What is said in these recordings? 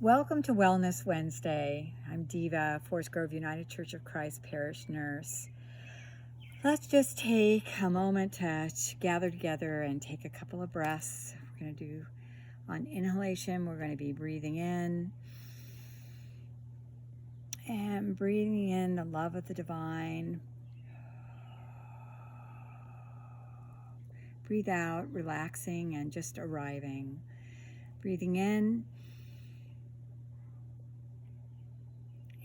Welcome to Wellness Wednesday. I'm Deva, Forest Grove United Church of Christ Parish Nurse. Let's just take a moment to gather together and take a couple of breaths. We're going to do on inhalation, we're going to be breathing in and breathing in the love of the divine. Breathe out, relaxing and just arriving. Breathing in.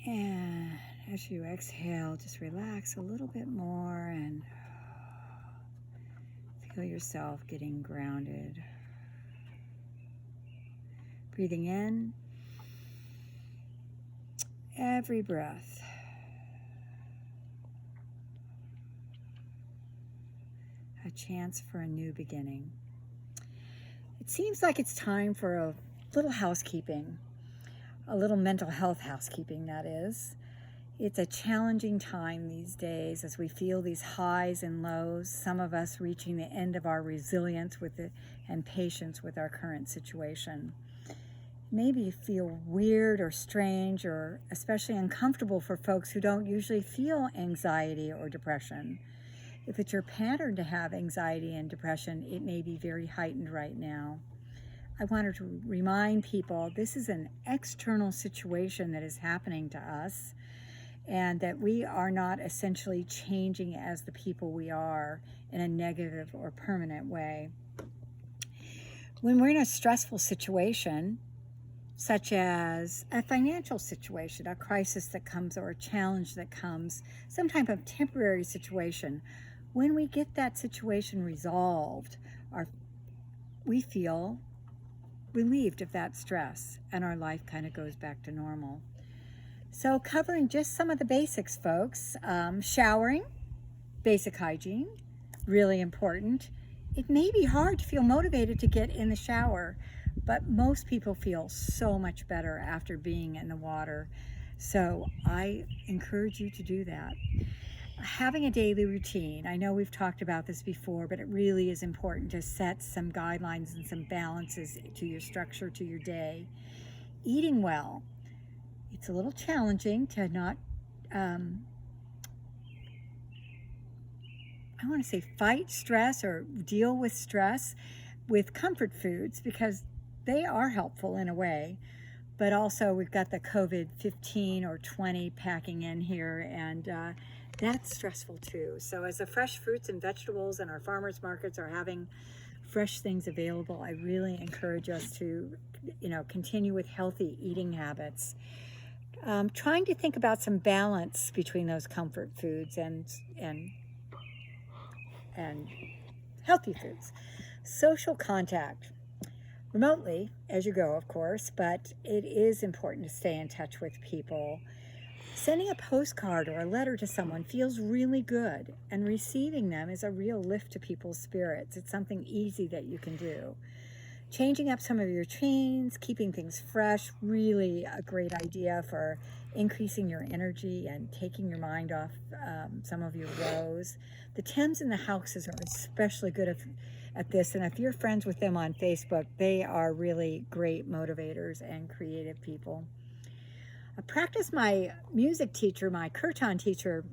And as you exhale, just relax a little bit more and feel yourself getting grounded. Breathing in, every breath. A chance for a new beginning. It seems like it's time for a little housekeeping. A little mental health housekeeping, that is. It's a challenging time these days as we feel these highs and lows, some of us reaching the end of our resilience and patience with our current situation. Maybe you feel weird or strange or especially uncomfortable for folks who don't usually feel anxiety or depression. If it's your pattern to have anxiety and depression, it may be very heightened right now. I wanted to remind people this is an external situation that is happening to us and that we are not essentially changing as the people we are in a negative or permanent way. When we're in a stressful situation, such as a financial situation, a crisis that comes or a challenge that comes, some type of temporary situation, when we get that situation resolved, we feel relieved of that stress and our life kind of goes back to normal. So covering just some of the basics, folks. Showering, basic hygiene, really important. It may be hard to feel motivated to get in the shower, but most people feel so much better after being in the water. So I encourage you to do that. Having a daily routine. I know we've talked about this before, but it really is important to set some guidelines and some balances to your structure, to your day. Eating well. It's a little challenging to not, I want to say fight stress or deal with stress with comfort foods because they are helpful in a way. But also we've got the COVID-15 or 20 packing in here and that's stressful too. So as the fresh fruits and vegetables and our farmers markets are having fresh things available, I really encourage us to, continue with healthy eating habits. Trying to think about some balance between those comfort foods and healthy foods. Social contact. Remotely, as you go, of course, but it is important to stay in touch with people. Sending a postcard or a letter to someone feels really good, and receiving them is a real lift to people's spirits. It's something easy that you can do. Changing up some of your routines, keeping things fresh, really a great idea for increasing your energy and taking your mind off some of your woes. The Tims in the houses are especially good at this, and if you're friends with them on Facebook, they are really great motivators and creative people. A practice my music teacher, my kirtan teacher,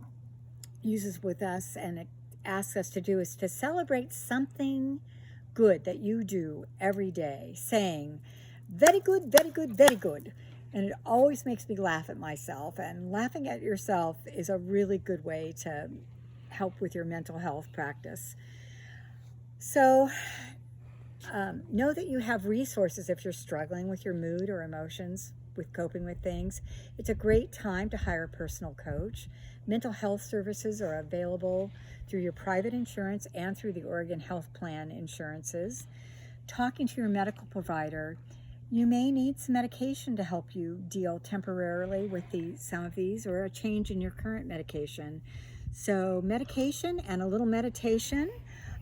uses with us and it asks us to do is to celebrate something good that you do every day, saying, very good, very good, very good. And it always makes me laugh at myself, and laughing at yourself is a really good way to help with your mental health practice. So know that you have resources if you're struggling with your mood or emotions, with coping with things. It's a great time to hire a personal coach. Mental health services are available through your private insurance and through the Oregon Health Plan insurances. Talking to your medical provider. You may need some medication to help you deal temporarily with some of these or a change in your current medication. So medication and a little meditation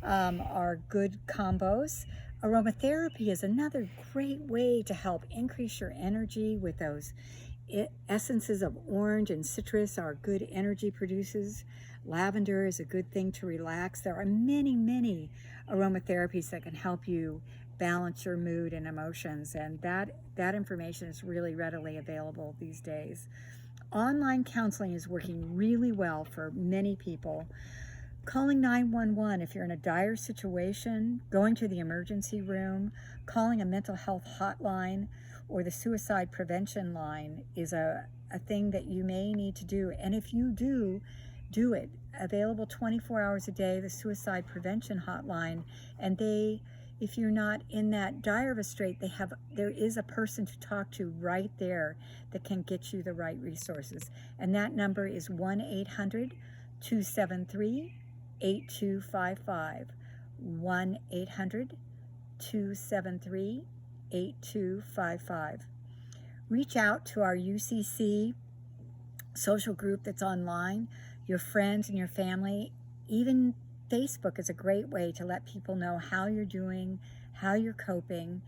are good combos. Aromatherapy is another great way to help increase your energy with those essences of orange and citrus are good energy producers. Lavender is a good thing to relax. There are many, many aromatherapies that can help you balance your mood and emotions. And that information is really readily available these days. Online counseling is working really well for many people. Calling 911 if you're in a dire situation, going to the emergency room, calling a mental health hotline or the suicide prevention line is a thing that you may need to do. And if you do it. Available 24 hours a day, the suicide prevention hotline. And if you're not in that dire of a strait, there is a person to talk to right there that can get you the right resources. And that number is 1-800-273-8255. 1-800-273-8255. Reach out to our UCC social group that's online, your friends and your family. Even Facebook is a great way to let people know how you're doing, how you're coping.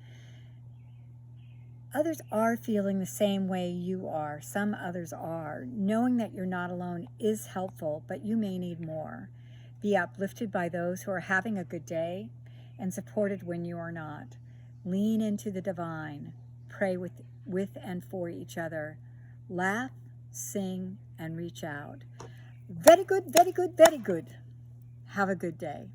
Others are feeling the same way you are. Some others are. Knowing that you're not alone is helpful, but you may need more. Be uplifted by those who are having a good day and supported when you are not. Lean into the divine. Pray with and for each other. Laugh, sing, and reach out. Very good, very good, very good. Have a good day.